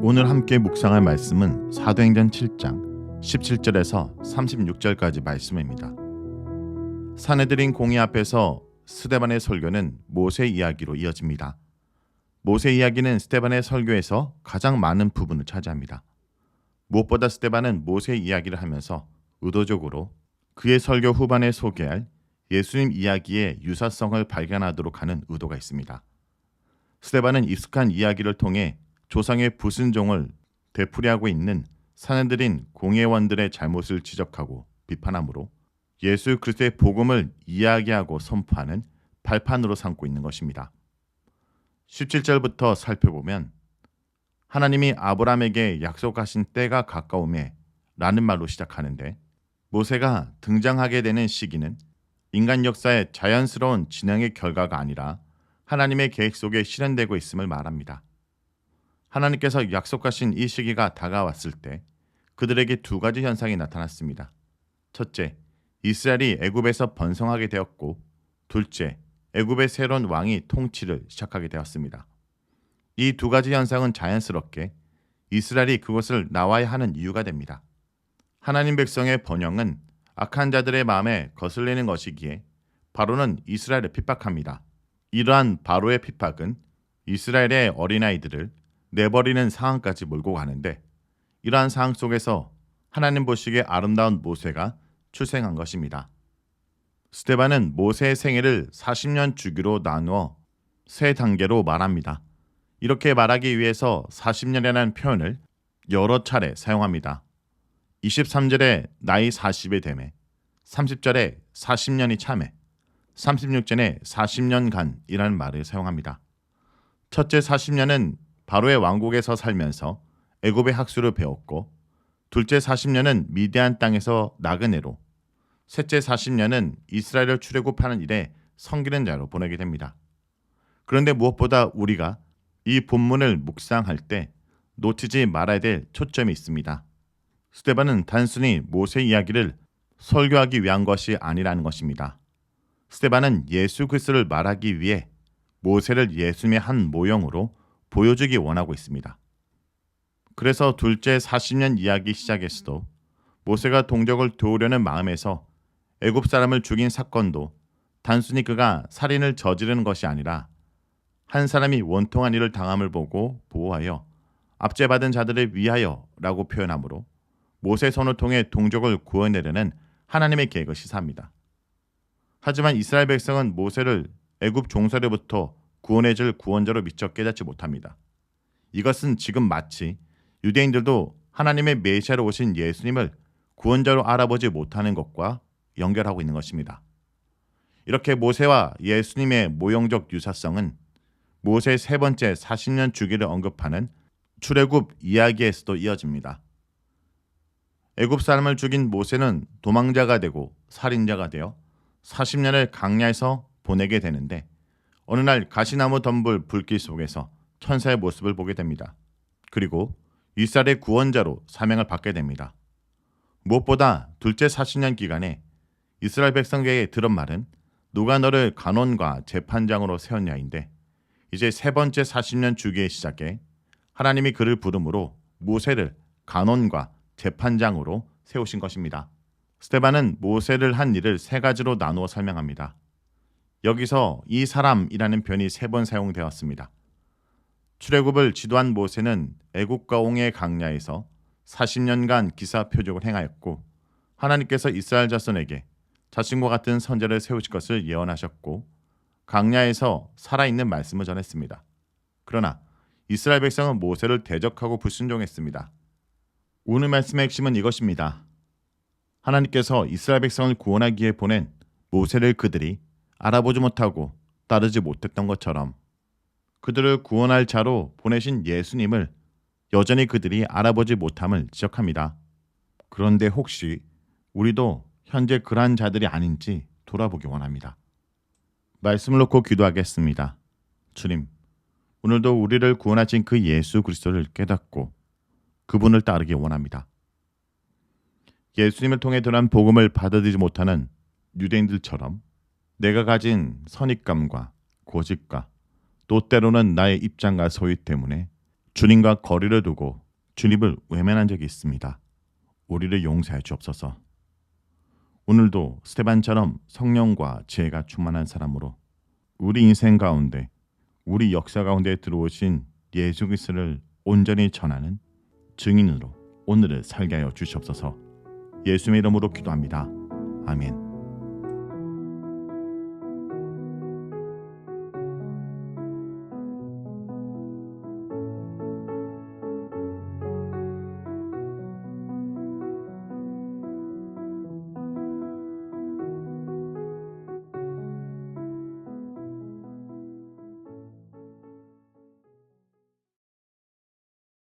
오늘 함께 묵상할 말씀은 사도행전 7장 17절에서 36절까지 말씀입니다. 사내들인 공의 앞에서 스데반의 설교는 모세 이야기로 이어집니다. 모세 이야기는 스데반의 설교에서 가장 많은 부분을 차지합니다. 무엇보다 스데반은 모세 이야기를 하면서 의도적으로 그의 설교 후반에 소개할 예수님 이야기의 유사성을 발견하도록 하는 의도가 있습니다. 스데반은 익숙한 이야기를 통해 조상의 불순종을 되풀이하고 있는 사내들인 공회원들의 잘못을 지적하고 비판하므로 예수 그리스도의 복음을 이야기하고 선포하는 발판으로 삼고 있는 것입니다. 17절부터 살펴보면 하나님이 아브라함에게 약속하신 때가 가까우매 라는 말로 시작하는데, 모세가 등장하게 되는 시기는 인간 역사의 자연스러운 진행의 결과가 아니라 하나님의 계획 속에 실현되고 있음을 말합니다. 하나님께서 약속하신 이 시기가 다가왔을 때 그들에게 두 가지 현상이 나타났습니다. 첫째, 이스라엘이 애굽에서 번성하게 되었고, 둘째, 애굽의 새로운 왕이 통치를 시작하게 되었습니다. 이 두 가지 현상은 자연스럽게 이스라엘이 그곳을 나와야 하는 이유가 됩니다. 하나님 백성의 번영은 악한 자들의 마음에 거슬리는 것이기에 바로는 이스라엘을 핍박합니다. 이러한 바로의 핍박은 이스라엘의 어린아이들을 내버리는 상황까지 몰고 가는데, 이러한 상황 속에서 하나님 보시기에 아름다운 모세가 출생한 것입니다. 스데반은 모세의 생애를 40년 주기로 나누어 세 단계로 말합니다. 이렇게 말하기 위해서 40년이라는 표현을 여러 차례 사용합니다. 23절에 나이 40에 되매, 30절에 40년이 차매, 36절에 40년간이라는 말을 사용합니다. 첫째 40년은 바로의 왕국에서 살면서 애굽의 학수를 배웠고, 둘째 40년은 미디안 땅에서 나그네로, 셋째 40년은 이스라엘을 출애굽하는 일에 섬기는 자로 보내게 됩니다. 그런데 무엇보다 우리가 이 본문을 묵상할 때 놓치지 말아야 될 초점이 있습니다. 스데반은 단순히 모세 이야기를 설교하기 위한 것이 아니라는 것입니다. 스데반은 예수 그리스도를 말하기 위해 모세를 예수님의 한 모형으로 보여주기 원하고 있습니다. 그래서 둘째 40년 이야기 시작에서도 모세가 동족을 도우려는 마음에서 애굽 사람을 죽인 사건도 단순히 그가 살인을 저지르는 것이 아니라 한 사람이 원통한 일을 당함을 보고 보호하여 압제받은 자들을 위하여 라고 표현하므로 모세 손을 통해 동족을 구원내려는 하나님의 계획을 시사합니다. 하지만 이스라엘 백성은 모세를 애굽 종살이로부터 구원해줄 구원자로 미처 깨닫지 못합니다. 이것은 지금 마치 유대인들도 하나님의 메시아로 오신 예수님을 구원자로 알아보지 못하는 것과 연결하고 있는 것입니다. 이렇게 모세와 예수님의 모형적 유사성은 모세의 세 번째 40년 주기를 언급하는 출애굽 이야기에서도 이어집니다. 애굽 사람을 죽인 모세는 도망자가 되고 살인자가 되어 40년을 광야에서 보내게 되는데, 어느 날 가시나무 덤불 불길 속에서 천사의 모습을 보게 됩니다. 그리고 이스라엘의 구원자로 사명을 받게 됩니다. 무엇보다 둘째 40년 기간에 이스라엘 백성에게 들은 말은 누가 너를 간원과 재판장으로 세웠냐인데, 이제 세 번째 40년 주기의 시작에 하나님이 그를 부름으로 모세를 간원과 재판장으로 세우신 것입니다. 스데반은 모세를 한 일을 세 가지로 나누어 설명합니다. 여기서 이 사람이라는 표현이 3번 사용되었습니다. 출애굽을 지도한 모세는 애굽과 옹의 광야에서 40년간 기사표적을 행하였고, 하나님께서 이스라엘 자손에게 자신과 같은 선지자를 세우실 것을 예언하셨고, 광야에서 살아있는 말씀을 전했습니다. 그러나 이스라엘 백성은 모세를 대적하고 불순종했습니다. 오늘 말씀의 핵심은 이것입니다. 하나님께서 이스라엘 백성을 구원하기 위해 보낸 모세를 그들이 알아보지 못하고 따르지 못했던 것처럼 그들을 구원할 자로 보내신 예수님을 여전히 그들이 알아보지 못함을 지적합니다. 그런데 혹시 우리도 현재 그러한 자들이 아닌지 돌아보기 원합니다. 말씀을 놓고 기도하겠습니다. 주님, 오늘도 우리를 구원하신 그 예수 그리스도를 깨닫고 그분을 따르기 원합니다. 예수님을 통해 들은 복음을 받아들이지 못하는 유대인들처럼 내가 가진 선입감과 고집과 또 때로는 나의 입장과 소유 때문에 주님과 거리를 두고 주님을 외면한 적이 있습니다. 우리를 용서해 주옵소서. 오늘도 스데반처럼 성령과 지혜가 충만한 사람으로 우리 인생 가운데, 우리 역사 가운데 들어오신 예수 그리스도를 온전히 전하는 증인으로 오늘을 살게 하여 주시옵소서. 예수의 이름으로 기도합니다. 아멘.